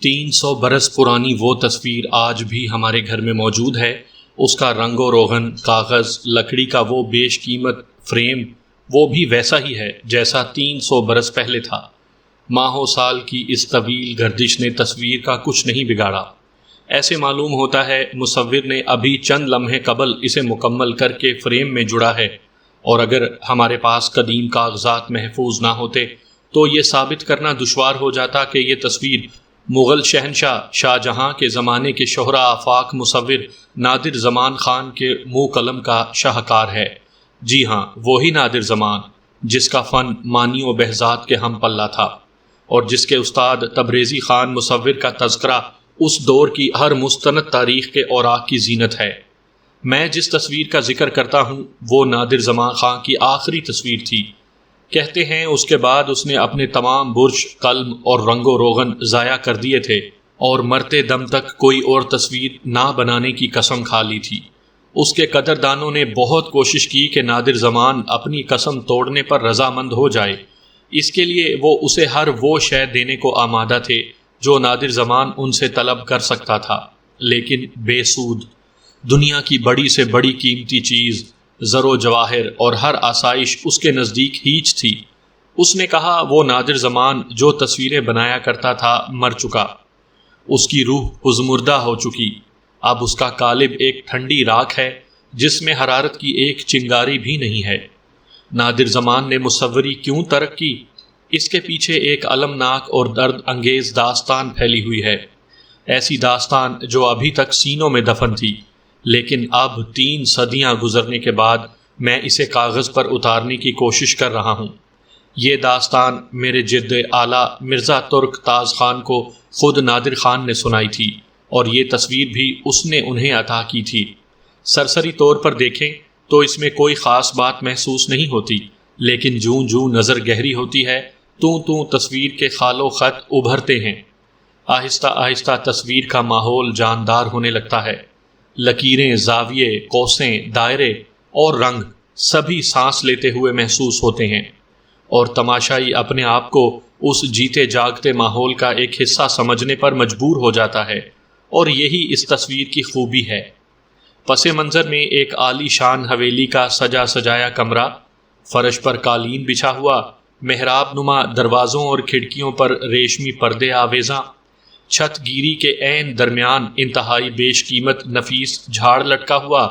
300 برس پرانی وہ تصویر آج بھی ہمارے گھر میں موجود ہے۔ اس کا رنگ و روغن، کاغذ، لکڑی کا وہ بیش قیمت فریم وہ بھی ویسا ہی ہے جیسا 300 برس پہلے تھا۔ ماہوں سال کی اس طویل گردش نے تصویر کا کچھ نہیں بگاڑا۔ ایسے معلوم ہوتا ہے مصور نے ابھی چند لمحے قبل اسے مکمل کر کے فریم میں جڑا ہے، اور اگر ہمارے پاس قدیم کاغذات محفوظ نہ ہوتے تو یہ ثابت کرنا دشوار ہو جاتا کہ یہ تصویر مغل شہنشاہ شاہ جہاں کے زمانے کے شہرہ آفاق مصور نادر زمان خان کے منہ قلم کا شاہکار ہے۔ جی ہاں، وہی نادر زمان جس کا فن معنی و بہزاد کے ہم پلہ تھا، اور جس کے استاد تبریزی خان مصور کا تذکرہ اس دور کی ہر مستند تاریخ کے اوراق کی زینت ہے۔ میں جس تصویر کا ذکر کرتا ہوں وہ نادر زمان خان کی آخری تصویر تھی۔ کہتے ہیں اس کے بعد اس نے اپنے تمام برش، قلم اور رنگ و روغن ضائع کر دیے تھے، اور مرتے دم تک کوئی اور تصویر نہ بنانے کی قسم کھا لی تھی۔ اس کے قدردانوں نے بہت کوشش کی کہ نادر زمان اپنی قسم توڑنے پر رضامند ہو جائے۔ اس کے لیے وہ اسے ہر وہ شے دینے کو آمادہ تھے جو نادر زمان ان سے طلب کر سکتا تھا، لیکن بے سود۔ دنیا کی بڑی سے بڑی قیمتی چیز، زر و جواہر اور ہر آسائش اس کے نزدیک ہیچ تھی۔ اس نے کہا وہ نادر زمان جو تصویریں بنایا کرتا تھا مر چکا، اس کی روح پزمردہ ہو چکی، اب اس کا قالب ایک ٹھنڈی راکھ ہے جس میں حرارت کی ایک چنگاری بھی نہیں ہے۔ نادر زمان نے مصوری کیوں ترک کی؟ اس کے پیچھے ایک المناک اور درد انگیز داستان پھیلی ہوئی ہے، ایسی داستان جو ابھی تک سینوں میں دفن تھی، لیکن اب 3 صدیاں گزرنے کے بعد میں اسے کاغذ پر اتارنے کی کوشش کر رہا ہوں۔ یہ داستان میرے جد اعلیٰ مرزا ترک تاز خان کو خود نادر خان نے سنائی تھی، اور یہ تصویر بھی اس نے انہیں عطا کی تھی۔ سرسری طور پر دیکھیں تو اس میں کوئی خاص بات محسوس نہیں ہوتی، لیکن جوں جوں نظر گہری ہوتی ہے توں تصویر کے خال و خط ابھرتے ہیں۔ آہستہ آہستہ تصویر کا ماحول جاندار ہونے لگتا ہے۔ لکیریں، زاویے، قوسیں، دائرے اور رنگ سبھی سانس لیتے ہوئے محسوس ہوتے ہیں، اور تماشائی اپنے آپ کو اس جیتے جاگتے ماحول کا ایک حصہ سمجھنے پر مجبور ہو جاتا ہے، اور یہی اس تصویر کی خوبی ہے۔ پس منظر میں ایک عالی شان حویلی کا سجا سجایا کمرہ، فرش پر قالین بچھا ہوا، محراب نما دروازوں اور کھڑکیوں پر ریشمی پردے آویزاں، چھت گیری کے عین درمیان انتہائی بیش قیمت نفیس جھاڑ لٹکا ہوا،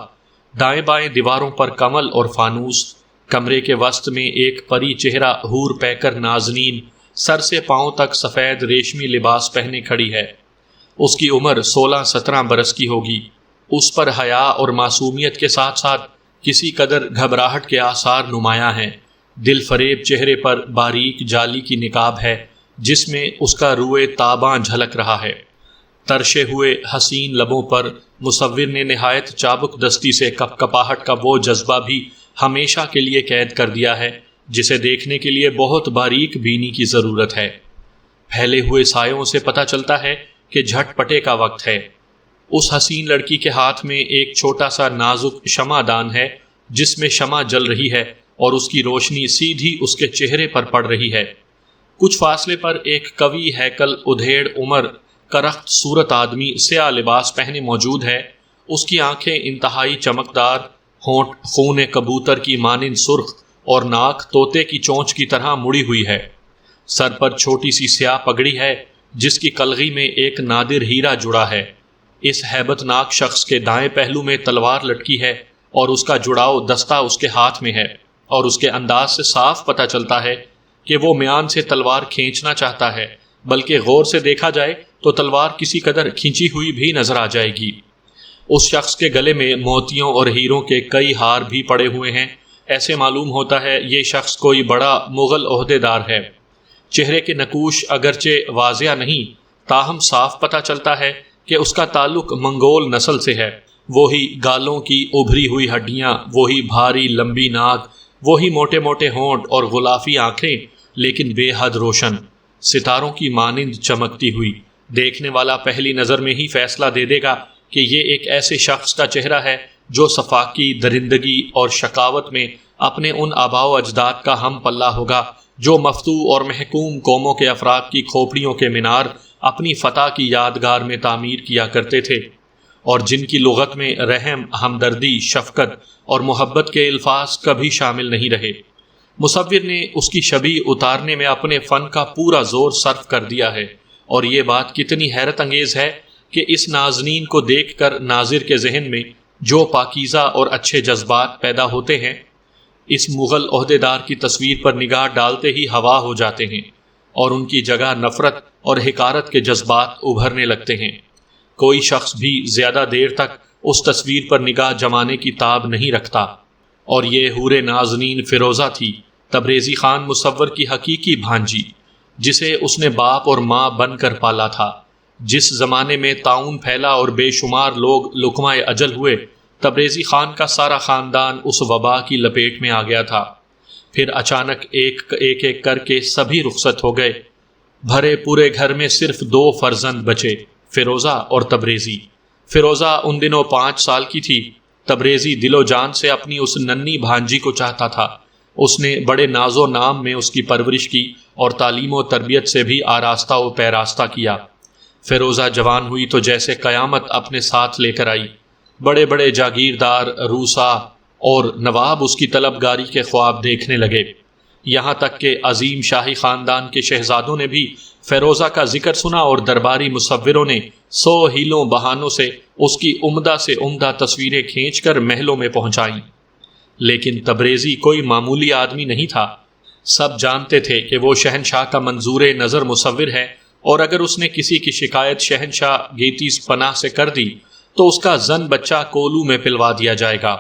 دائیں بائیں دیواروں پر کمل اور فانوس، کمرے کے وسط میں ایک پری چہرہ حور پہ کر نازنین سر سے پاؤں تک سفید ریشمی لباس پہنے کھڑی ہے۔ اس کی عمر 16-17 برس کی ہوگی۔ اس پر حیا اور معصومیت کے ساتھ ساتھ کسی قدر گھبراہٹ کے آثار نمایاں ہیں۔ دل فریب چہرے پر باریک جالی کی نقاب ہے جس میں اس کا روئے تاباں جھلک رہا ہے۔ ترشے ہوئے حسین لبوں پر مصور نے نہایت چابک دستی سے کپ کپاہٹ کا وہ جذبہ بھی ہمیشہ کے لیے قید کر دیا ہے جسے دیکھنے کے لیے بہت باریک بینی کی ضرورت ہے۔ پھیلے ہوئے سایوں سے پتہ چلتا ہے کہ جھٹ پٹے کا وقت ہے۔ اس حسین لڑکی کے ہاتھ میں ایک چھوٹا سا نازک شمع دان ہے جس میں شمع جل رہی ہے، اور اس کی روشنی سیدھی اس کے چہرے پر پڑ رہی ہے۔ کچھ فاصلے پر ایک قوی ہیکل ادھیڑ عمر کرخت صورت آدمی سیاہ لباس پہنے موجود ہے۔ اس کی آنکھیں انتہائی چمکدار، ہونٹ خون کبوتر کی مانند سرخ، اور ناک طوطے کی چونچ کی طرح مڑی ہوئی ہے۔ سر پر چھوٹی سی سیاہ پگڑی ہے جس کی کلغی میں ایک نادر ہیرا جڑا ہے۔ اس ہیبت ناک شخص کے دائیں پہلو میں تلوار لٹکی ہے، اور اس کا جڑاؤ دستہ اس کے ہاتھ میں ہے، اور اس کے انداز سے صاف پتہ چلتا ہے کہ وہ میان سے تلوار کھینچنا چاہتا ہے، بلکہ غور سے دیکھا جائے تو تلوار کسی قدر کھینچی ہوئی بھی نظر آ جائے گی۔ اس شخص کے گلے میں موتیوں اور ہیروں کے کئی ہار بھی پڑے ہوئے ہیں۔ ایسے معلوم ہوتا ہے یہ شخص کوئی بڑا مغل عہدے دار ہے۔ چہرے کے نقوش اگرچہ واضح نہیں، تاہم صاف پتہ چلتا ہے کہ اس کا تعلق منگول نسل سے ہے۔ وہی گالوں کی ابھری ہوئی ہڈیاں، وہی بھاری لمبی ناک، وہی موٹے موٹے ہونٹ اور غلافی آنکھیں، لیکن بے حد روشن، ستاروں کی مانند چمکتی ہوئی۔ دیکھنے والا پہلی نظر میں ہی فیصلہ دے دے گا کہ یہ ایک ایسے شخص کا چہرہ ہے جو صفاقی، درندگی اور شقاوت میں اپنے ان آباء و اجداد کا ہم پلہ ہوگا جو مفتوح اور محکوم قوموں کے افراد کی کھوپڑیوں کے مینار اپنی فتح کی یادگار میں تعمیر کیا کرتے تھے، اور جن کی لغت میں رحم، ہمدردی، شفقت اور محبت کے الفاظ کبھی شامل نہیں رہے۔ مصور نے اس کی شبیہ اتارنے میں اپنے فن کا پورا زور صرف کر دیا ہے، اور یہ بات کتنی حیرت انگیز ہے کہ اس نازنین کو دیکھ کر ناظر کے ذہن میں جو پاکیزہ اور اچھے جذبات پیدا ہوتے ہیں، اس مغل عہدیدار کی تصویر پر نگاہ ڈالتے ہی ہوا ہو جاتے ہیں، اور ان کی جگہ نفرت اور حقارت کے جذبات ابھرنے لگتے ہیں۔ کوئی شخص بھی زیادہ دیر تک اس تصویر پر نگاہ جمانے کی تاب نہیں رکھتا، اور یہ حور نازنین فیروزہ تھی، تبریزی خان مصور کی حقیقی بھانجی، جسے اس نے باپ اور ماں بن کر پالا تھا۔ جس زمانے میں طاعون پھیلا اور بے شمار لوگ لقمہ اجل ہوئے، تبریزی خان کا سارا خاندان اس وبا کی لپیٹ میں آ گیا تھا۔ پھر اچانک ایک ایک کر کے سبھی رخصت ہو گئے۔ بھرے پورے گھر میں صرف 2 فرزند بچے، فیروزہ اور تبریزی۔ فیروزہ ان دنوں 5 سال کی تھی۔ تبریزی دل و جان سے اپنی اس ننھی بھانجی کو چاہتا تھا۔ اس نے بڑے ناز و نام میں اس کی پرورش کی اور تعلیم و تربیت سے بھی آراستہ و پیراستہ کیا۔ فیروزہ جوان ہوئی تو جیسے قیامت اپنے ساتھ لے کر آئی۔ بڑے بڑے جاگیردار، روسا اور نواب اس کی طلبگاری کے خواب دیکھنے لگے، یہاں تک کہ عظیم شاہی خاندان کے شہزادوں نے بھی فیروزہ کا ذکر سنا، اور درباری مصوروں نے 100 ہیلوں بہانوں سے اس کی عمدہ سے عمدہ تصویریں کھینچ کر محلوں میں پہنچائیں۔ لیکن تبریزی کوئی معمولی آدمی نہیں تھا۔ سب جانتے تھے کہ وہ شہنشاہ کا منظور نظر مصور ہے، اور اگر اس نے کسی کی شکایت شہنشاہ گیتیز پناہ سے کر دی تو اس کا زن بچہ کولو میں پلوا دیا جائے گا۔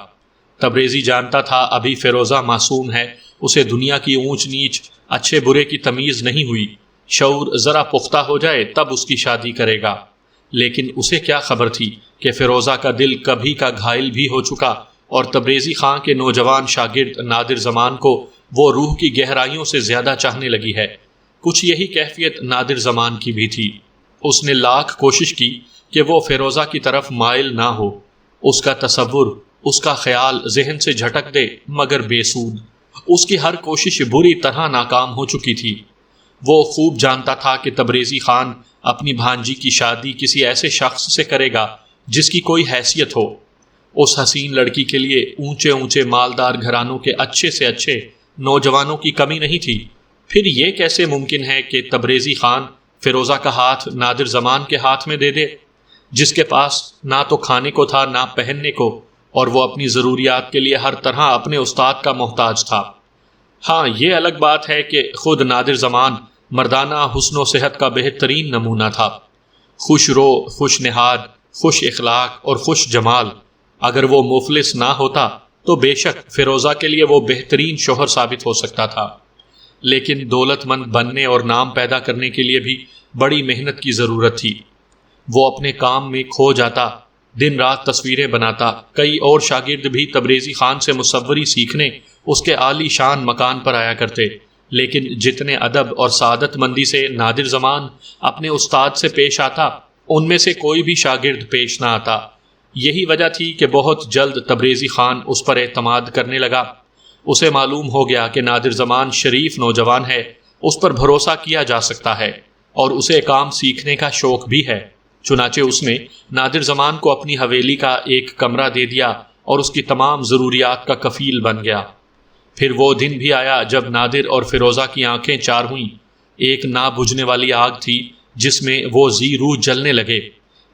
تبریزی جانتا تھا ابھی فیروزہ معصوم ہے، اسے دنیا کی اونچ نیچ، اچھے برے کی تمیز نہیں ہوئی، شعور ذرا پختہ ہو جائے تب اس کی شادی کرے گا۔ لیکن اسے کیا خبر تھی کہ فیروزہ کا دل کبھی کا گھائل بھی ہو چکا، اور تبریزی خان کے نوجوان شاگرد نادر زمان کو وہ روح کی گہرائیوں سے زیادہ چاہنے لگی ہے۔ کچھ یہی کیفیت نادر زمان کی بھی تھی۔ اس نے لاکھ کوشش کی کہ وہ فیروزہ کی طرف مائل نہ ہو، اس کا تصور، اس کا خیال ذہن سے جھٹک دے، مگر بے سود۔ اس کی ہر کوشش بری طرح ناکام ہو چکی تھی۔ وہ خوب جانتا تھا کہ تبریزی خان اپنی بھانجی کی شادی کسی ایسے شخص سے کرے گا جس کی کوئی حیثیت ہو۔ اس حسین لڑکی کے لیے اونچے اونچے مالدار گھرانوں کے اچھے سے اچھے نوجوانوں کی کمی نہیں تھی۔ پھر یہ کیسے ممکن ہے کہ تبریزی خان فیروزہ کا ہاتھ نادر زمان کے ہاتھ میں دے دے، جس کے پاس نہ تو کھانے کو تھا نہ پہننے کو، اور وہ اپنی ضروریات کے لیے ہر طرح اپنے استاد کا محتاج تھا۔ ہاں، یہ الگ بات ہے کہ خود نادر زمان مردانہ حسن و صحت کا بہترین نمونہ تھا، خوش رو، خوش نہاد، خوش اخلاق اور خوش جمال۔ اگر وہ مفلس نہ ہوتا تو بے شک فیروزہ کے لیے وہ بہترین شوہر ثابت ہو سکتا تھا۔ لیکن دولت مند بننے اور نام پیدا کرنے کے لیے بھی بڑی محنت کی ضرورت تھی۔ وہ اپنے کام میں کھو جاتا، دن رات تصویریں بناتا۔ کئی اور شاگرد بھی تبریزی خان سے مصوری سیکھنے اس کے عالی شان مکان پر آیا کرتے، لیکن جتنے ادب اور سعادت مندی سے نادر زمان اپنے استاد سے پیش آتا، ان میں سے کوئی بھی شاگرد پیش نہ آتا۔ یہی وجہ تھی کہ بہت جلد تبریزی خان اس پر اعتماد کرنے لگا۔ اسے معلوم ہو گیا کہ نادر زمان شریف نوجوان ہے، اس پر بھروسہ کیا جا سکتا ہے، اور اسے کام سیکھنے کا شوق بھی ہے۔ چنانچہ اس نے نادر زمان کو اپنی حویلی کا ایک کمرہ دے دیا اور اس کی تمام ضروریات کا کفیل بن گیا۔ پھر وہ دن بھی آیا جب نادر اور فیروزہ کی آنکھیں چار ہوئیں۔ ایک نہ بجھنے والی آگ تھی جس میں وہ زی روح جلنے لگے۔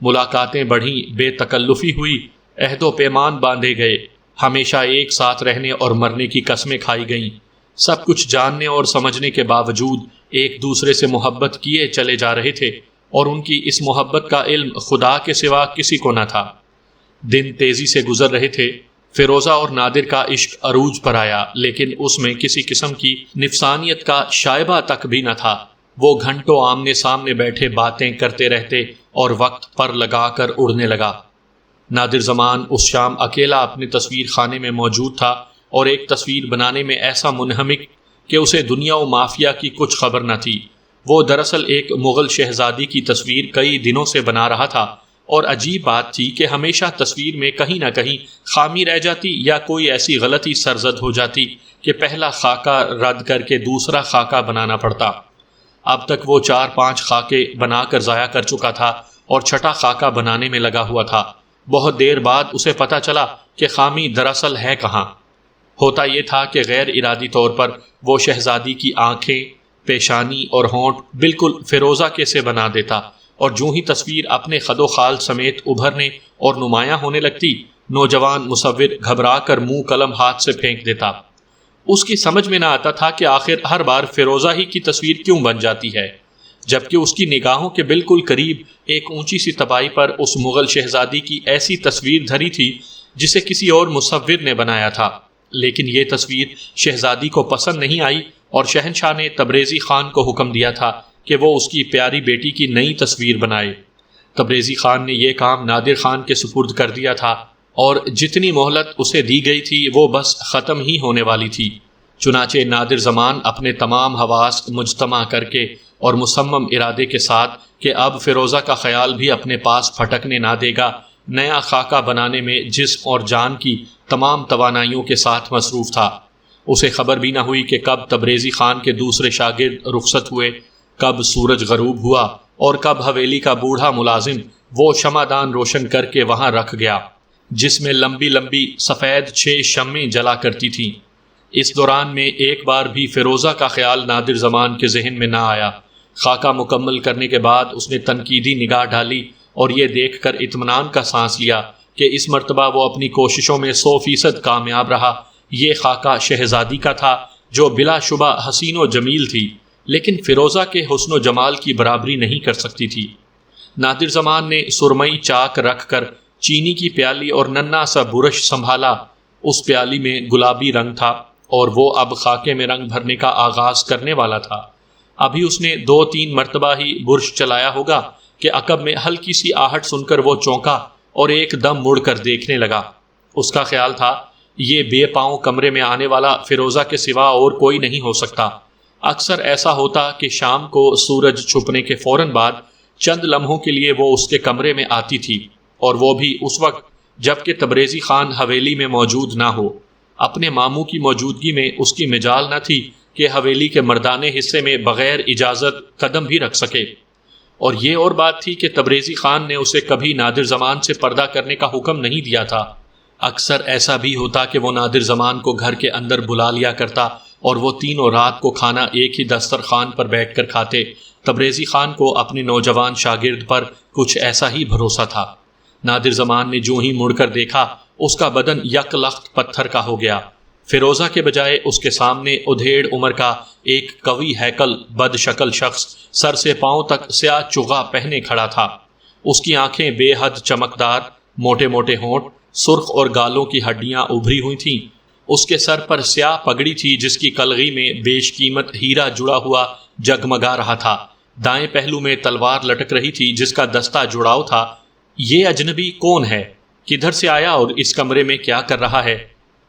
ملاقاتیں بڑھیں، بے تکلفی ہوئی، عہد و پیمان باندھے گئے، ہمیشہ ایک ساتھ رہنے اور مرنے کی قسمیں کھائی گئیں۔ سب کچھ جاننے اور سمجھنے کے باوجود ایک دوسرے سے محبت کیے چلے جا رہے تھے، اور ان کی اس محبت کا علم خدا کے سوا کسی کو نہ تھا۔ دن تیزی سے گزر رہے تھے۔ فیروزہ اور نادر کا عشق عروج پر آیا، لیکن اس میں کسی قسم کی نفسانیت کا شائبہ تک بھی نہ تھا۔ وہ گھنٹوں آمنے سامنے بیٹھے باتیں کرتے رہتے اور وقت پر لگا کر اڑنے لگا۔ نادر زمان اس شام اکیلا اپنے تصویر خانے میں موجود تھا، اور ایک تصویر بنانے میں ایسا منہمک کہ اسے دنیا و مافیا کی کچھ خبر نہ تھی۔ وہ دراصل ایک مغل شہزادی کی تصویر کئی دنوں سے بنا رہا تھا، اور عجیب بات تھی کہ ہمیشہ تصویر میں کہیں نہ کہیں خامی رہ جاتی یا کوئی ایسی غلطی سرزد ہو جاتی کہ پہلا خاکہ رد کر کے دوسرا خاکہ بنانا پڑتا۔ اب تک وہ 4-5 خاکے بنا کر ضائع کر چکا تھا اور چھٹا خاکہ بنانے میں لگا ہوا تھا۔ بہت دیر بعد اسے پتہ چلا کہ خامی دراصل ہے کہاں۔ ہوتا یہ تھا کہ غیر ارادی طور پر وہ شہزادی کی آنکھیں، پیشانی اور ہونٹ بالکل فیروزہ کے سے بنا دیتا، اور جو ہی تصویر اپنے خد و خال سمیت ابھرنے اور نمایاں ہونے لگتی، نوجوان مصور گھبرا کر منہ قلم ہاتھ سے پھینک دیتا۔ اس کی سمجھ میں نہ آتا تھا کہ آخر ہر بار فیروزہ ہی کی تصویر کیوں بن جاتی ہے، جبکہ اس کی نگاہوں کے بالکل قریب ایک اونچی سی تپائی پر اس مغل شہزادی کی ایسی تصویر دھری تھی جسے کسی اور مصور نے بنایا تھا۔ لیکن یہ تصویر شہزادی کو پسند نہیں آئی اور شہنشاہ نے تبریزی خان کو حکم دیا تھا کہ وہ اس کی پیاری بیٹی کی نئی تصویر بنائے۔ تبریزی خان نے یہ کام نادر خان کے سپرد کر دیا تھا، اور جتنی مہلت اسے دی گئی تھی وہ بس ختم ہی ہونے والی تھی۔ چنانچہ نادر زمان اپنے تمام حواس مجتمع کر کے اور مصمم ارادے کے ساتھ کہ اب فیروزہ کا خیال بھی اپنے پاس پھٹکنے نہ دے گا، نیا خاکہ بنانے میں جسم اور جان کی تمام توانائیوں کے ساتھ مصروف تھا۔ اسے خبر بھی نہ ہوئی کہ کب تبریزی خان کے دوسرے شاگرد رخصت ہوئے، کب سورج غروب ہوا، اور کب حویلی کا بوڑھا ملازم وہ شمعدان روشن کر کے وہاں رکھ گیا جس میں لمبی لمبی سفید 6 شمعیں جلا کرتی تھیں۔ اس دوران میں ایک بار بھی فیروزہ کا خیال نادر زمان کے ذہن میں نہ آیا۔ خاکہ مکمل کرنے کے بعد اس نے تنقیدی نگاہ ڈالی اور یہ دیکھ کر اطمینان کا سانس لیا کہ اس مرتبہ وہ اپنی کوششوں میں 100% کامیاب رہا۔ یہ خاکہ شہزادی کا تھا جو بلا شبہ حسین و جمیل تھی، لیکن فیروزہ کے حسن و جمال کی برابری نہیں کر سکتی تھی۔ نادر زمان نے سرمئی چاک رکھ کر چینی کی پیالی اور ننھا سا برش سنبھالا۔ اس پیالی میں گلابی رنگ تھا اور وہ اب خاکے میں رنگ بھرنے کا آغاز کرنے والا تھا۔ ابھی اس نے 2-3 مرتبہ ہی برش چلایا ہوگا کہ عقب میں ہلکی سی آہٹ سن کر وہ چونکا اور ایک دم مڑ کر دیکھنے لگا۔ اس کا خیال تھا یہ بے پاؤں کمرے میں آنے والا فیروزہ کے سوا اور کوئی نہیں ہو سکتا۔ اکثر ایسا ہوتا کہ شام کو سورج چھپنے کے فوراً بعد چند لمحوں کے لیے وہ اس کے کمرے میں آتی تھی، اور وہ بھی اس وقت جب کہ تبریزی خان حویلی میں موجود نہ ہو۔ اپنے ماموں کی موجودگی میں اس کی مجال نہ تھی کہ حویلی کے مردانے حصے میں بغیر اجازت قدم بھی رکھ سکے، اور یہ اور بات تھی کہ تبریزی خان نے اسے کبھی نادر زمان سے پردہ کرنے کا حکم نہیں دیا تھا۔ اکثر ایسا بھی ہوتا کہ وہ نادر زمان کو گھر کے اندر بلا لیا کرتا اور وہ تینوں رات کو کھانا ایک ہی دسترخوان پر بیٹھ کر کھاتے۔ تبریزی خان کو اپنے نوجوان شاگرد پر کچھ ایسا ہی بھروسہ تھا۔ نادر زمان نے جو ہی مڑ کر دیکھا، اس کا بدن یک لخت پتھر کا ہو گیا۔ فیروزہ کے بجائے اس کے سامنے ادھیڑ عمر کا ایک قوی ہیکل بد شکل شخص سر سے پاؤں تک سیاہ چغا پہنے کھڑا تھا۔ اس کی آنکھیں بے حد چمکدار، موٹے موٹے ہونٹ، سرخ اور گالوں کی ہڈیاں ابھری ہوئی تھیں۔ اس کے سر پر سیاہ پگڑی تھی جس کی کلغی میں بیش قیمت ہیرا جڑا ہوا جگمگا رہا تھا۔ دائیں پہلو میں تلوار لٹک رہی تھی جس کا دستہ جڑاؤ تھا۔ یہ اجنبی کون ہے؟ کدھر سے آیا اور اس کمرے میں کیا کر رہا ہے؟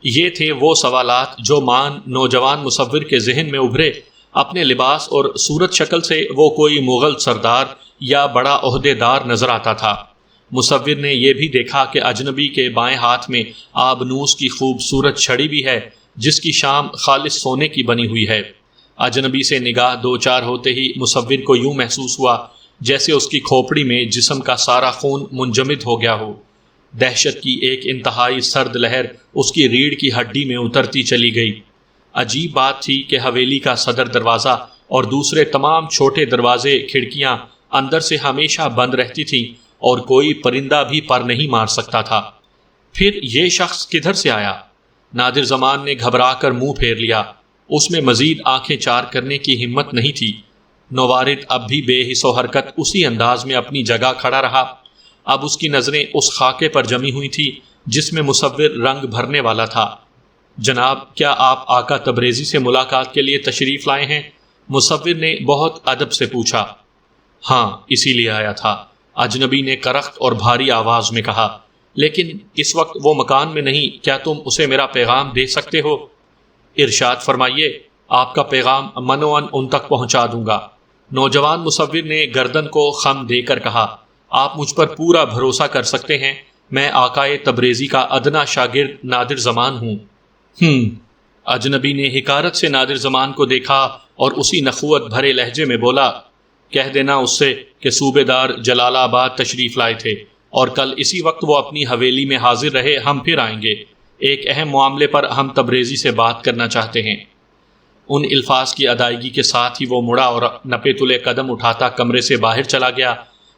یہ تھے وہ سوالات جو نوجوان مصور کے ذہن میں ابھرے۔ اپنے لباس اور صورت شکل سے وہ کوئی مغل سردار یا بڑا عہدے دار نظر آتا تھا۔ مصور نے یہ بھی دیکھا کہ اجنبی کے بائیں ہاتھ میں آبنوس کی خوبصورت چھڑی بھی ہے جس کی شام خالص سونے کی بنی ہوئی ہے۔ اجنبی سے نگاہ 2-4 ہوتے ہی مصور کو یوں محسوس ہوا جیسے اس کی کھوپڑی میں جسم کا سارا خون منجمد ہو گیا ہو۔ دہشت کی ایک انتہائی سرد لہر اس کی ریڑھ کی ہڈی میں اترتی چلی گئی۔ عجیب بات تھی کہ حویلی کا صدر دروازہ اور دوسرے تمام چھوٹے دروازے کھڑکیاں اندر سے ہمیشہ بند رہتی تھیں اور کوئی پرندہ بھی پر نہیں مار سکتا تھا۔ پھر یہ شخص کدھر سے آیا؟ نادر زمان نے گھبرا کر منہ پھیر لیا۔ اس میں مزید آنکھیں چار کرنے کی ہمت نہیں تھی۔ نوارد اب بھی بے حس و حرکت اسی انداز میں اپنی جگہ کھڑا رہا۔ اب اس کی نظریں اس خاکے پر جمی ہوئی تھی جس میں مصور رنگ بھرنے والا تھا۔ جناب، کیا آپ آقا تبریزی سے ملاقات کے لیے تشریف لائے ہیں؟ مصور نے بہت ادب سے پوچھا۔ ہاں، اسی لیے آیا تھا، اجنبی نے کرخت اور بھاری آواز میں کہا، لیکن اس وقت وہ مکان میں نہیں۔ کیا تم اسے میرا پیغام دے سکتے ہو؟ ارشاد فرمائیے، آپ کا پیغام منوان ان تک پہنچا دوں گا۔ نوجوان مصور نے گردن کو خم دے کر کہا، آپ مجھ پر پورا بھروسہ کر سکتے ہیں، میں آقائے تبریزی کا ادنا شاگرد نادر زمان ہوں۔ اجنبی نے حقارت سے نادر زمان کو دیکھا اور اسی نخوت بھرے لہجے میں بولا، کہہ دینا اس سے کہ صوبے دار جلال آباد تشریف لائے تھے اور کل اسی وقت وہ اپنی حویلی میں حاضر رہے، ہم پھر آئیں گے، ایک اہم معاملے پر ہم تبریزی سے بات کرنا چاہتے ہیں۔ ان الفاظ کی ادائیگی کے ساتھ ہی وہ مڑا اور نپے تلے قدم اٹھاتا کمرے سے باہر چلا گیا۔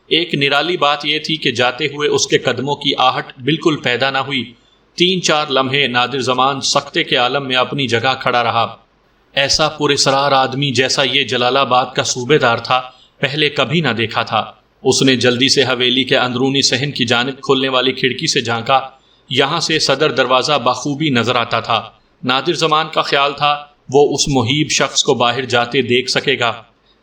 ایک نرالی بات یہ تھی کہ جاتے ہوئے اس کے قدموں کی آہٹ بالکل پیدا نہ ہوئی۔ 3-4 لمحے نادر زمان سکتے کے عالم میں اپنی جگہ کھڑا رہا۔ ایسا پراسرار آدمی جیسا یہ جلال آباد کا صوبے دار تھا پہلے کبھی نہ دیکھا تھا۔ اس نے جلدی سے حویلی کے اندرونی صحن کی جانب کھلنے والی کھڑکی سے جھانکا۔ یہاں سے صدر دروازہ بخوبی نظر آتا تھا۔ نادر زمان کا خیال تھا وہ اس مہیب شخص کو باہر جاتے دیکھ سکے گا،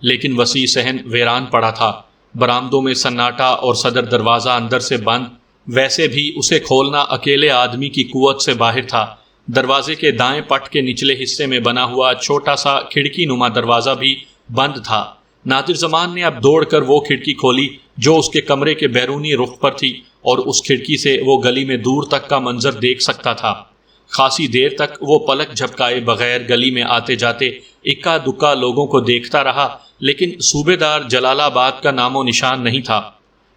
لیکن وسیع صحن ویران پڑا تھا، برآمدوں میں سناٹا اور صدر دروازہ اندر سے بند۔ ویسے بھی اسے کھولنا اکیلے آدمی کی قوت سے باہر تھا۔ دروازے کے دائیں پٹ کے نچلے حصے میں بنا ہوا چھوٹا سا کھڑکی نما دروازہ بھی بند تھا۔ نادر زمان نے اب دوڑ کر وہ کھڑکی کھولی جو اس کے کمرے کے بیرونی رخ پر تھی، اور اس کھڑکی سے وہ گلی میں دور تک کا منظر دیکھ سکتا تھا۔ خاصی دیر تک وہ پلک جھپکائے بغیر گلی میں آتے جاتے اکا دکا لوگوں کو دیکھتا رہا، لیکن صوبے دار جلال آباد کا نام و نشان نہیں تھا۔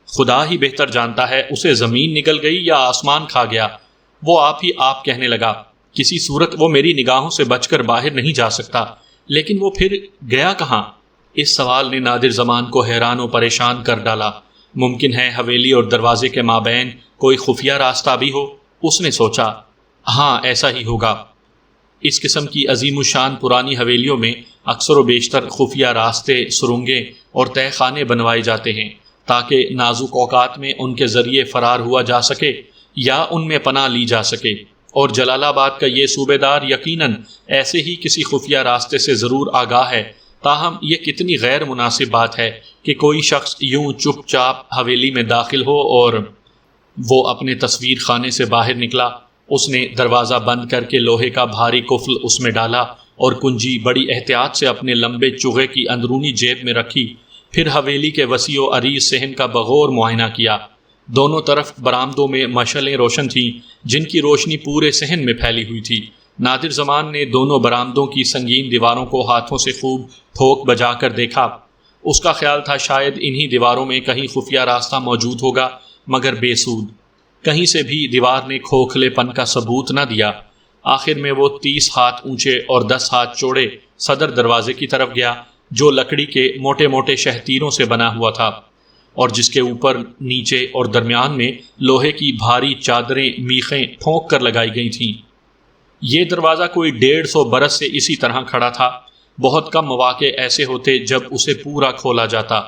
خدا ہی بہتر جانتا ہے اسے زمین نگل گئی یا آسمان کھا گیا۔ وہ آپ ہی آپ کہنے لگا، کسی صورت وہ میری نگاہوں سے بچ کر باہر نہیں جا سکتا، لیکن وہ پھر گیا کہاں؟ اس سوال نے نادر زمان کو حیران و پریشان کر ڈالا۔ ممکن ہے حویلی اور دروازے کے مابین کوئی خفیہ راستہ بھی ہو، اس نے سوچا۔ ہاں، ایسا ہی ہوگا۔ اس قسم کی عظیم الشان پرانی حویلیوں میں اکثر و بیشتر خفیہ راستے، سرنگیں اور تہہ خانے بنوائے جاتے ہیں تاکہ نازک اوقات میں ان کے ذریعے فرار ہوا جا سکے یا ان میں پناہ لی جا سکے، اور جلال آباد کا یہ صوبے دار یقیناً ایسے ہی کسی خفیہ راستے سے ضرور آگاہ ہے۔ تاہم یہ کتنی غیر مناسب بات ہے کہ کوئی شخص یوں چپ چاپ حویلی میں داخل ہو۔ اور وہ اپنے تصویر خانے سے باہر نکلا۔ اس نے دروازہ بند کر کے لوہے کا بھاری قفل اس میں ڈالا اور کنجی بڑی احتیاط سے اپنے لمبے چوغے کی اندرونی جیب میں رکھی۔ پھر حویلی کے وسیع و عریض صحن کا بغور معائنہ کیا۔ دونوں طرف برآمدوں میں مشعلیں روشن تھیں جن کی روشنی پورے صحن میں پھیلی ہوئی تھی۔ نادر زمان نے دونوں برآمدوں کی سنگین دیواروں کو ہاتھوں سے خوب ٹھوک بجا کر دیکھا۔ اس کا خیال تھا شاید انہی دیواروں میں کہیں خفیہ راستہ موجود ہوگا، مگر بے سود۔ کہیں سے بھی دیوار نے کھوکھلے پن کا ثبوت نہ دیا۔ آخر میں وہ 30 ہاتھ اونچے اور 10 ہاتھ چوڑے صدر دروازے کی طرف گیا، جو لکڑی کے موٹے موٹے شہتیروں سے بنا ہوا تھا اور جس کے اوپر، نیچے اور درمیان میں لوہے کی بھاری چادریں، میخیں پھونک کر لگائی گئی تھیں۔ یہ دروازہ کوئی 150 برس سے اسی طرح کھڑا تھا۔ بہت کم مواقع ایسے ہوتے جب اسے پورا کھولا جاتا،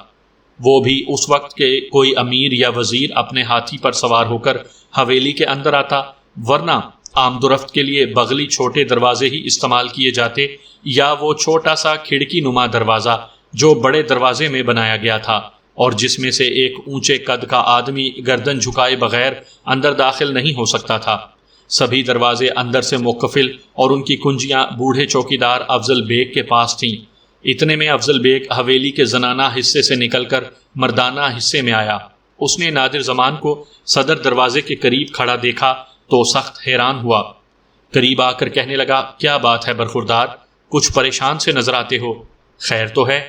وہ بھی اس وقت کہ کوئی امیر یا وزیر اپنے ہاتھی پر سوار ہو کر حویلی کے اندر آتا، ورنہ آمد و رفت کے لیے بغلی چھوٹے دروازے ہی استعمال کیے جاتے، یا وہ چھوٹا سا کھڑکی نما دروازہ جو بڑے دروازے میں بنایا گیا تھا اور جس میں سے ایک اونچے قد کا آدمی گردن جھکائے بغیر اندر داخل نہیں ہو سکتا تھا۔ سبھی دروازے اندر سے مقفل اور ان کی کنجیاں بوڑھے چوکیدار افضل بیگ کے پاس تھیں۔ اتنے میں افضل بیگ حویلی کے زنانہ حصے سے نکل کر مردانہ حصے میں آیا۔ اس نے نادر زمان کو صدر دروازے کے قریب کھڑا دیکھا تو سخت حیران ہوا۔ قریب آ کر کہنے لگا، کیا بات ہے برخوردار، کچھ پریشان سے نظر آتے ہو، خیر تو ہے؟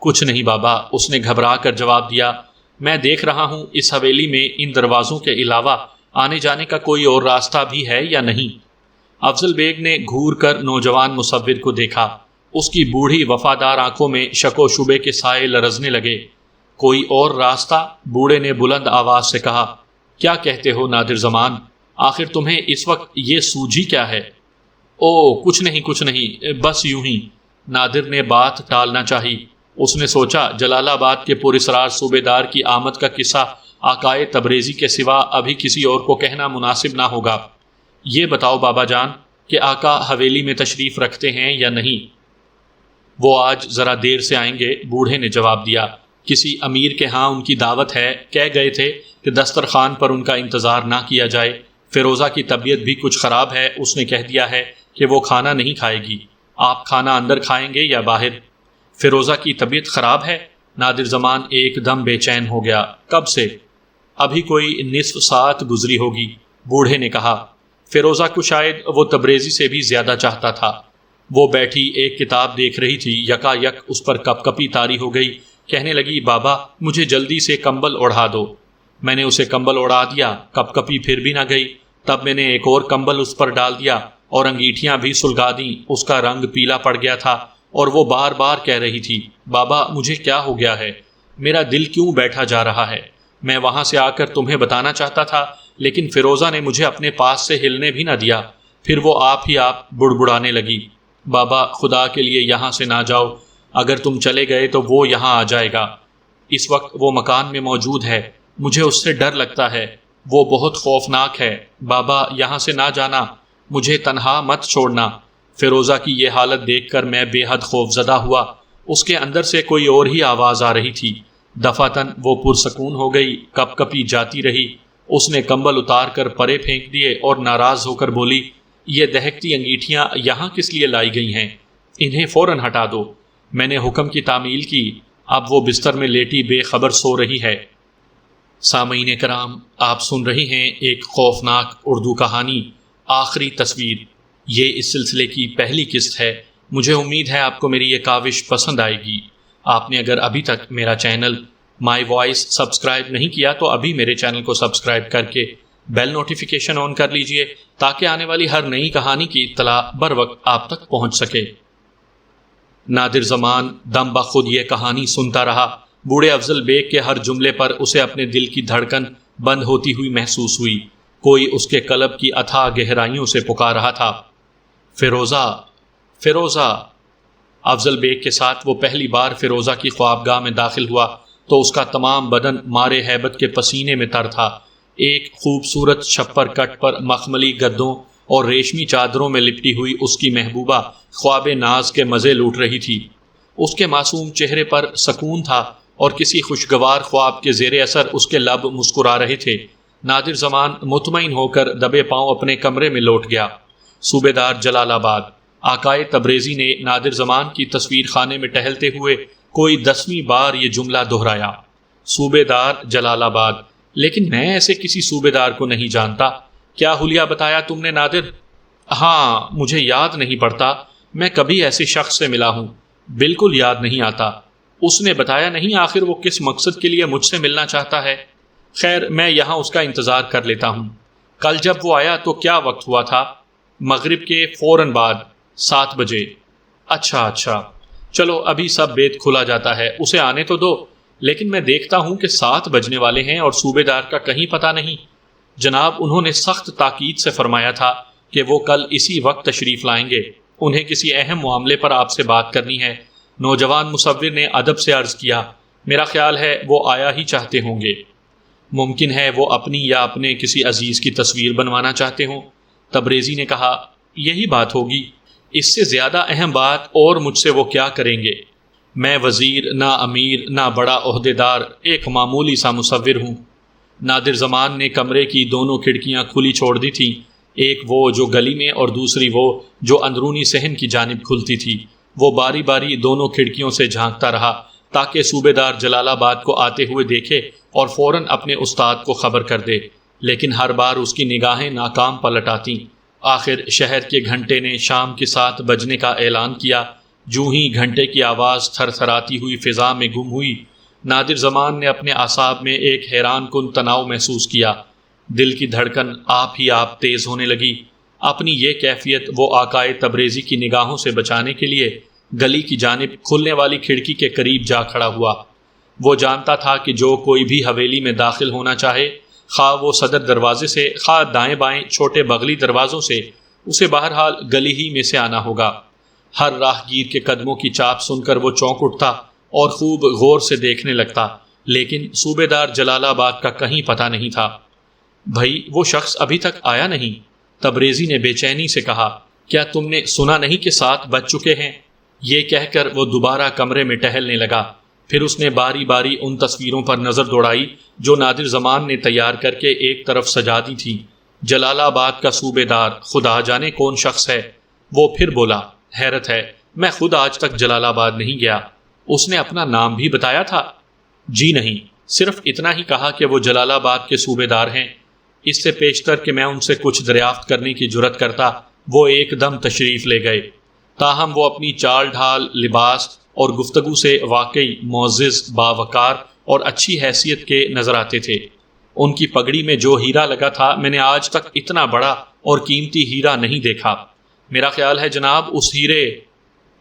کچھ نہیں بابا، اس نے گھبرا کر جواب دیا، میں دیکھ رہا ہوں اس حویلی میں ان دروازوں کے علاوہ آنے جانے کا کوئی اور راستہ بھی ہے یا نہیں؟ افضل بیگ نے گھور کر نوجوان مصور کو دیکھا۔ اس کی بوڑھی وفادار آنکھوں میں شک و شبے کے سائے لرزنے لگے۔ کوئی اور راستہ؟ بوڑھے نے بلند آواز سے کہا۔ کیا کہتے ہو نادر زمان؟ آخر تمہیں اس وقت یہ سوجھی کیا ہے؟ او کچھ نہیں، بس یوں ہی۔ نادر نے بات ٹالنا چاہی۔ اس نے سوچا جلال آباد کے پراسرار صوبے دار کی آمد کا قصہ آقائے تبریزی کے سوا ابھی کسی اور کو کہنا مناسب نہ ہوگا۔ یہ بتاؤ بابا جان کہ آقا حویلی میں تشریف رکھتے ہیں یا نہیں؟ وہ آج ذرا دیر سے آئیں گے، بوڑھے نے جواب دیا۔ کسی امیر کے ہاں ان کی دعوت ہے، کہہ گئے تھے کہ دسترخوان پر ان کا انتظار نہ کیا جائے۔ فیروزہ کی طبیعت بھی کچھ خراب ہے، اس نے کہہ دیا ہے کہ وہ کھانا نہیں کھائے گی۔ آپ کھانا اندر کھائیں گے یا باہر؟ فیروزہ کی طبیعت خراب ہے؟ نادر زمان ایک دم بے چین ہو گیا۔ کب سے؟ ابھی کوئی نصف ساعت گزری ہوگی، بوڑھے نے کہا۔ فیروزہ کو شاید وہ تبریزی سے بھی زیادہ چاہتا تھا۔ وہ بیٹھی ایک کتاب دیکھ رہی تھی، یکا یک اس پر کپ کپی طاری ہو گئی۔ کہنے لگی، بابا مجھے جلدی سے کمبل اڑا دو۔ میں نے اسے کمبل اڑا دیا، کپ کپی پھر بھی نہ گئی۔ تب میں نے ایک اور کمبل اس پر ڈال دیا اور انگیٹھیاں بھی سلگا دیں۔ اس کا رنگ پیلا پڑ گیا تھا اور وہ بار بار کہہ رہی تھی، بابا مجھے کیا ہو گیا ہے؟ میرا دل کیوں بیٹھا جا رہا ہے؟ میں وہاں سے آ کر تمہیں بتانا چاہتا تھا، لیکن فیروزہ نے مجھے اپنے پاس سے ہلنے بھی نہ دیا۔ پھر وہ آپ ہی آپ بڑبڑانے لگی، بابا خدا کے لیے یہاں سے نہ جاؤ، اگر تم چلے گئے تو وہ یہاں آ جائے گا۔ اس وقت وہ مکان میں موجود ہے، مجھے اس سے ڈر لگتا ہے، وہ بہت خوفناک ہے۔ بابا یہاں سے نہ جانا، مجھے تنہا مت چھوڑنا۔ فیروزہ کی یہ حالت دیکھ کر میں بے حد خوف زدہ ہوا۔ اس کے اندر سے کوئی اور ہی آواز آ رہی تھی۔ دفعتاً وہ پرسکون ہو گئی، کپ کپی جاتی رہی۔ اس نے کمبل اتار کر پرے پھینک دیے اور ناراض ہو کر بولی، یہ دہکتی انگیٹھیاں یہاں کس لیے لائی گئی ہیں؟ انہیں فوراً ہٹا دو۔ میں نے حکم کی تعمیل کی، اب وہ بستر میں لیٹی بے خبر سو رہی ہے۔ سامعین کرام، آپ سن رہے ہیں ایک خوفناک اردو کہانی، آخری تصویر۔ یہ اس سلسلے کی پہلی قسط ہے۔ مجھے امید ہے آپ کو میری یہ کاوش پسند آئے گی۔ آپ نے اگر ابھی تک میرا چینل مائی وائس سبسکرائب نہیں کیا تو ابھی میرے چینل کو سبسکرائب کر کے بیل نوٹیفیکیشن آن کر لیجئے تاکہ آنے والی ہر نئی کہانی کی اطلاع بر وقت آپ تک پہنچ سکے۔ نادر زمان دم بخود یہ کہانی سنتا رہا۔ بوڑھے افضل بیگ کے ہر جملے پر اسے اپنے دل کی دھڑکن بند ہوتی ہوئی محسوس ہوئی۔ کوئی اس کے قلب کی اتھاہ گہرائیوں سے پکار رہا تھا، فیروزہ، فیروزہ۔ افضل بیگ کے ساتھ وہ پہلی بار فیروزہ کی خوابگاہ میں داخل ہوا تو اس کا تمام بدن مارے ہیبت کے پسینے میں تر تھا۔ ایک خوبصورت چھپر کٹ پر مخملی گدوں اور ریشمی چادروں میں لپٹی ہوئی اس کی محبوبہ خواب ناز کے مزے لوٹ رہی تھی۔ اس کے معصوم چہرے پر سکون تھا اور کسی خوشگوار خواب کے زیر اثر اس کے لب مسکرا رہے تھے۔ نادر زمان مطمئن ہو کر دبے پاؤں اپنے کمرے میں لوٹ گیا۔ صوبیدار جلال آباد۔ آقائے تبریزی نے نادر زمان کی تصویر خانے میں ٹہلتے ہوئے کوئی 10ویں بار یہ جملہ دہرایا، صوبیدار جلال آباد۔ لیکن میں ایسے کسی صوبیدار کو نہیں جانتا۔ کیا حلیہ بتایا تم نے نادر؟ ہاں، مجھے یاد نہیں پڑتا میں کبھی ایسے شخص سے ملا ہوں، بالکل یاد نہیں آتا۔ اس نے بتایا نہیں آخر وہ کس مقصد کے لیے مجھ سے ملنا چاہتا ہے؟ خیر، میں یہاں اس کا انتظار کر لیتا ہوں۔ کل جب وہ آیا تو کیا وقت ہوا تھا؟ مغرب کے فوراً بعد، 7 بجے۔ اچھا، چلو ابھی سب بید کھلا جاتا ہے، اسے آنے تو دو۔ لیکن میں دیکھتا ہوں کہ 7 بجنے والے ہیں اور صوبیدار کا کہیں پتہ نہیں۔ جناب، انہوں نے سخت تاکید سے فرمایا تھا کہ وہ کل اسی وقت تشریف لائیں گے، انہیں کسی اہم معاملے پر آپ سے بات کرنی ہے۔ نوجوان مصور نے ادب سے عرض کیا، میرا خیال ہے وہ آیا ہی چاہتے ہوں گے۔ ممکن ہے وہ اپنی یا اپنے کسی عزیز کی تصویر بنوانا چاہتے ہوں۔ تبریزی نے کہا، یہی بات ہوگی، اس سے زیادہ اہم بات اور مجھ سے وہ کیا کریں گے؟ میں وزیر نہ امیر نہ بڑا عہدیدار، ایک معمولی سا مصور ہوں۔ نادر زمان نے کمرے کی دونوں کھڑکیاں کھلی چھوڑ دی تھیں، ایک وہ جو گلی میں اور دوسری وہ جو اندرونی صحن کی جانب کھلتی تھی۔ وہ باری باری دونوں کھڑکیوں سے جھانکتا رہا تاکہ صوبیدار جلال آباد کو آتے ہوئے دیکھے اور فوراً اپنے استاد کو خبر کر دے، لیکن ہر بار اس کی نگاہیں ناکام پلٹ آتیں۔ آخر شہر کے گھنٹے نے شام کے 7 بجنے کا اعلان کیا۔ جوں ہی گھنٹے کی آواز تھر تھراتی ہوئی فضا میں گم ہوئی، نادر زمان نے اپنے اعصاب میں ایک حیران کن تناؤ محسوس کیا۔ دل کی دھڑکن آپ ہی آپ تیز ہونے لگی۔ اپنی یہ کیفیت وہ آقائے تبریزی کی نگاہوں سے بچانے کے لیے گلی کی جانب کھلنے والی کھڑکی کے قریب جا کھڑا ہوا۔ وہ جانتا تھا کہ جو کوئی بھی حویلی میں داخل ہونا چاہے، خواہ وہ صدر دروازے سے خواہ دائیں بائیں چھوٹے بغلی دروازوں سے، اسے بہرحال گلی ہی میں سے آنا ہوگا۔ ہر راہگیر کے قدموں کی چاپ سن کر وہ چونک اٹھتا اور خوب غور سے دیکھنے لگتا، لیکن صوبیدار جلال آباد کا کہیں پتہ نہیں تھا۔ بھائی، وہ شخص ابھی تک آیا نہیں؟ تبریزی نے بے چینی سے کہا۔ کیا تم نے سنا نہیں کہ 7 بج چکے ہیں؟ یہ کہہ کر وہ دوبارہ کمرے میں ٹہلنے لگا۔ پھر اس نے باری باری ان تصویروں پر نظر دوڑائی جو نادر زمان نے تیار کر کے ایک طرف سجا دی تھی۔ جلال آباد کا صوبیدار خدا جانے کون شخص ہے؟ وہ پھر بولا، حیرت ہے، میں خود آج تک جلال آباد نہیں گیا۔ اس نے اپنا نام بھی بتایا تھا؟ جی نہیں، صرف اتنا ہی کہا کہ وہ جلال آباد کے صوبیدار ہیں۔ اس سے پیشتر کہ میں ان سے کچھ دریافت کرنے کی جرت کرتا، وہ ایک دم تشریف لے گئے۔ تاہم وہ اپنی چال ڈھال، لباس اور گفتگو سے واقعی معزز، باوقار اور اچھی حیثیت کے نظر آتے تھے۔ ان کی پگڑی میں جو ہیرا لگا تھا، میں نے آج تک اتنا بڑا اور قیمتی ہیرا نہیں دیکھا۔ میرا خیال ہے جناب اس ہیرے۔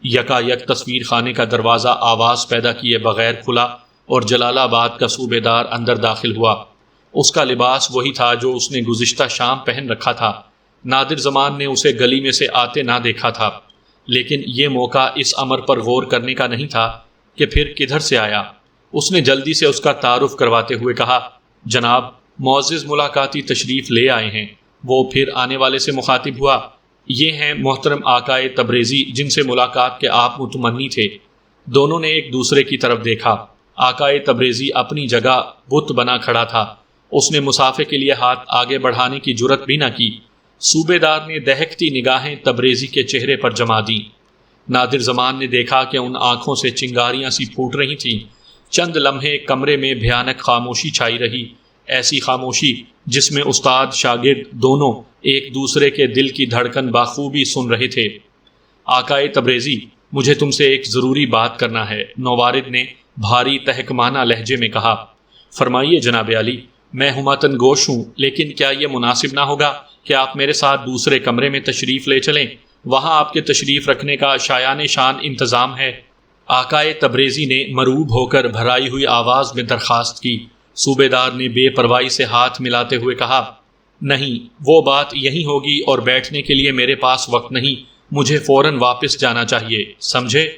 یکایک تصویر خانے کا دروازہ آواز پیدا کیے بغیر کھلا اور جلال آباد کا صوبے دار اندر داخل ہوا۔ اس کا لباس وہی تھا جو اس نے گزشتہ شام پہن رکھا تھا۔ نادر زمان نے اسے گلی میں سے آتے نہ دیکھا تھا، لیکن یہ موقع اس امر پر غور کرنے کا نہیں تھا کہ پھر کدھر سے آیا۔ اس نے جلدی سے اس کا تعارف کرواتے ہوئے کہا، جناب معزز ملاقاتی تشریف لے آئے ہیں۔ وہ پھر آنے والے سے مخاطب ہوا، یہ ہیں محترم آقائے تبریزی جن سے ملاقات کے آپ متمنی تھے۔ دونوں نے ایک دوسرے کی طرف دیکھا۔ آقائے تبریزی اپنی جگہ بت بنا کھڑا تھا۔ اس نے مسافے کے لیے ہاتھ آگے بڑھانے کی جرت بھی نہ کی۔ صوبے دار نے دہکتی نگاہیں تبریزی کے چہرے پر جما دیں۔ نادر زمان نے دیکھا کہ ان آنکھوں سے چنگاریاں سی پھوٹ رہی تھیں۔ چند لمحے کمرے میں بھیانک خاموشی چھائی رہی، ایسی خاموشی جس میں استاد شاگرد دونوں ایک دوسرے کے دل کی دھڑکن بخوبی سن رہے تھے۔ آقائے تبریزی، مجھے تم سے ایک ضروری بات کرنا ہے، نوارد نے بھاری تحکمانہ لہجے میں کہا۔ فرمائیے جناب عالی، میں ہمتن گوش ہوں، لیکن کیا یہ مناسب نہ ہوگا کہ آپ میرے ساتھ دوسرے کمرے میں تشریف لے چلیں؟ وہاں آپ کے تشریف رکھنے کا شایان شان انتظام ہے۔ آقائے تبریزی نے مروب ہو کر بھرائی ہوئی آواز میں درخواست کی۔ صوبے دار نے بے پرواہی سے ہاتھ ملاتے ہوئے کہا، نہیں، وہ بات یہی ہوگی اور بیٹھنے کے لیے میرے پاس وقت نہیں، مجھے فوراً واپس جانا چاہیے، سمجھے؟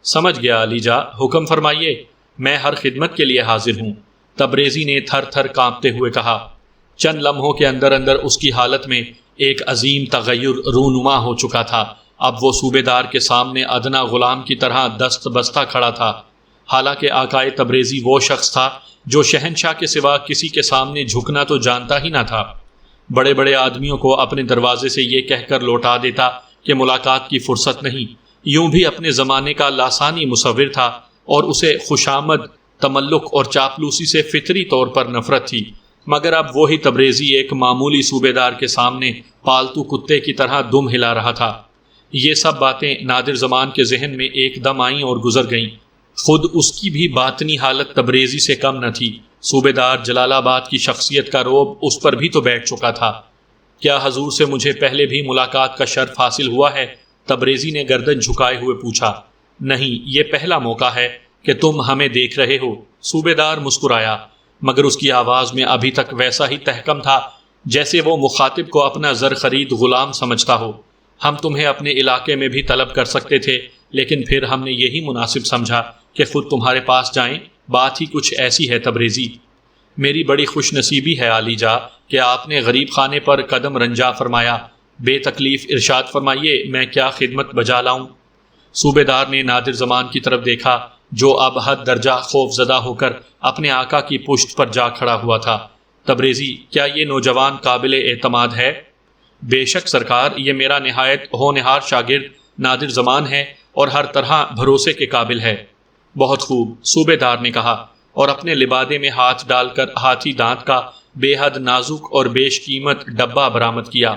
سمجھ گیا علی جا، حکم فرمائیے، میں ہر خدمت کے لیے حاضر ہوں، تبریزی نے تھر تھر کانپتے ہوئے کہا۔ چند لمحوں کے اندر اندر اس کی حالت میں ایک عظیم تغیر رونما ہو چکا تھا۔ اب وہ صوبے دار کے سامنے ادنا غلام کی طرح دست بستہ کھڑا تھا۔ حالانکہ آقائے تبریزی وہ شخص تھا جو شہنشاہ کے سوا کسی کے سامنے جھکنا تو جانتا ہی نہ تھا۔ بڑے بڑے آدمیوں کو اپنے دروازے سے یہ کہہ کر لوٹا دیتا کہ ملاقات کی فرصت نہیں، یوں بھی اپنے زمانے کا لاسانی مصور تھا اور اسے خوشامد، تملق اور چاپلوسی سے فطری طور پر نفرت تھی۔ مگر اب وہی تبریزی ایک معمولی صوبے دار کے سامنے پالتو کتے کی طرح دم ہلا رہا تھا۔ یہ سب باتیں نادر زمان کے ذہن میں ایک دم آئیں اور گزر گئیں۔ خود اس کی بھی باطنی حالت تبریزی سے کم نہ تھی۔ صوبے دار جلال آباد کی شخصیت کا رعب اس پر بھی تو بیٹھ چکا تھا۔ کیا حضور سے مجھے پہلے بھی ملاقات کا شرف حاصل ہوا ہے؟ تبریزی نے گردن جھکائے ہوئے پوچھا۔ نہیں، یہ پہلا موقع ہے کہ تم ہمیں دیکھ رہے ہو۔ صوبے دار مسکرایا، مگر اس کی آواز میں ابھی تک ویسا ہی تحکم تھا جیسے وہ مخاطب کو اپنا زر خرید غلام سمجھتا ہو۔ ہم تمہیں اپنے علاقے میں بھی طلب کر سکتے تھے، لیکن پھر ہم نے یہی مناسب سمجھا کہ خود تمہارے پاس جائیں۔ بات ہی کچھ ایسی ہے تبریزی۔ میری بڑی خوش نصیبی ہے عالی جا کہ آپ نے غریب خانے پر قدم رنجا فرمایا۔ بے تکلیف ارشاد فرمائیے، میں کیا خدمت بجا لاؤں؟ صوبے دار نے نادر زمان کی طرف دیکھا جو اب حد درجہ خوف زدہ ہو کر اپنے آقا کی پشت پر جا کھڑا ہوا تھا۔ تبریزی، کیا یہ نوجوان قابل اعتماد ہے؟ بے شک سرکار، یہ میرا نہایت ہونہار شاگرد نادر زمان ہے اور ہر طرح بھروسے کے قابل ہے۔ بہت خوب، صوبے دار نے کہا اور اپنے لبادے میں ہاتھ ڈال کر ہاتھی دانت کا بے حد نازک اور بیش قیمت ڈبہ برآمد کیا۔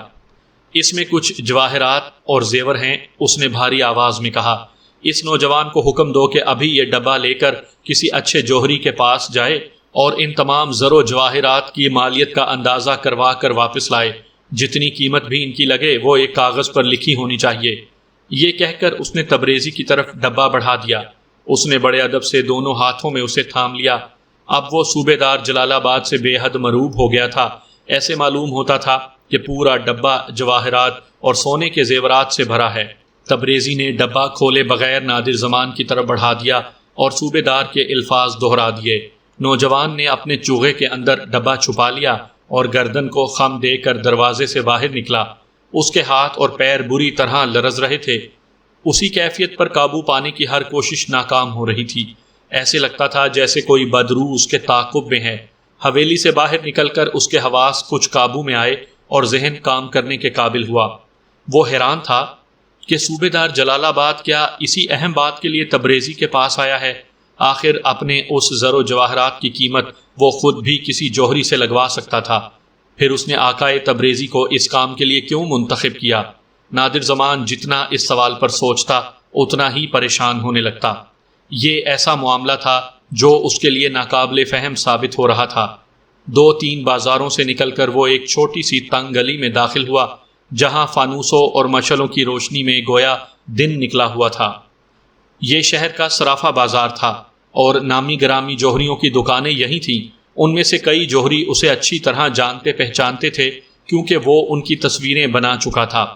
اس میں کچھ جواہرات اور زیور ہیں، اس نے بھاری آواز میں کہا۔ اس نوجوان کو حکم دو کہ ابھی یہ ڈبہ لے کر کسی اچھے جوہری کے پاس جائے اور ان تمام زر و جواہرات کی مالیت کا اندازہ کروا کر واپس لائے۔ جتنی قیمت بھی ان کی لگے وہ ایک کاغذ پر لکھی ہونی چاہیے۔ یہ کہہ کر اس نے تبریزی کی طرف ڈبہ بڑھا دیا۔ اس نے بڑے ادب سے دونوں ہاتھوں میں اسے تھام لیا۔ اب وہ صوبے دار جلال آباد سے بے حد مروب ہو گیا تھا۔ ایسے معلوم ہوتا تھا کہ پورا ڈبہ جواہرات اور سونے کے زیورات سے بھرا ہے۔ تبریزی نے ڈبہ کھولے بغیر نادر زمان کی طرف بڑھا دیا اور صوبے دار کے الفاظ دہرا دیے۔ نوجوان نے اپنے چوغے کے اندر ڈبہ چھپا لیا اور گردن کو خم دے کر دروازے سے باہر نکلا۔ اس کے ہاتھ اور پیر بری طرح لرز رہے تھے۔ اسی کیفیت پر قابو پانے کی ہر کوشش ناکام ہو رہی تھی۔ ایسے لگتا تھا جیسے کوئی بدروح اس کے تعاقب میں ہے۔ حویلی سے باہر نکل کر اس کے حواس کچھ قابو میں آئے اور ذہن کام کرنے کے قابل ہوا۔ وہ حیران تھا کہ صوبے دار جلال آباد کیا اسی اہم بات کے لیے تبریزی کے پاس آیا ہے؟ آخر اپنے اس زر و جواہرات کی قیمت وہ خود بھی کسی جوہری سے لگوا سکتا تھا۔ پھر اس نے آقائے تبریزی کو اس کام کے لیے کیوں منتخب کیا؟ نادر زمان جتنا اس سوال پر سوچتا اتنا ہی پریشان ہونے لگتا۔ یہ ایسا معاملہ تھا جو اس کے لیے ناقابل فہم ثابت ہو رہا تھا۔ 2-3 بازاروں سے نکل کر وہ ایک چھوٹی سی تنگ گلی میں داخل ہوا جہاں فانوسوں اور مشعلوں کی روشنی میں گویا دن نکلا ہوا تھا۔ یہ شہر کا صرافہ بازار تھا اور نامی گرامی جوہریوں کی دکانیں یہی تھیں۔ ان میں سے کئی جوہری اسے اچھی طرح جانتے پہچانتے تھے کیونکہ وہ ان کی تصویریں بنا چکا تھا۔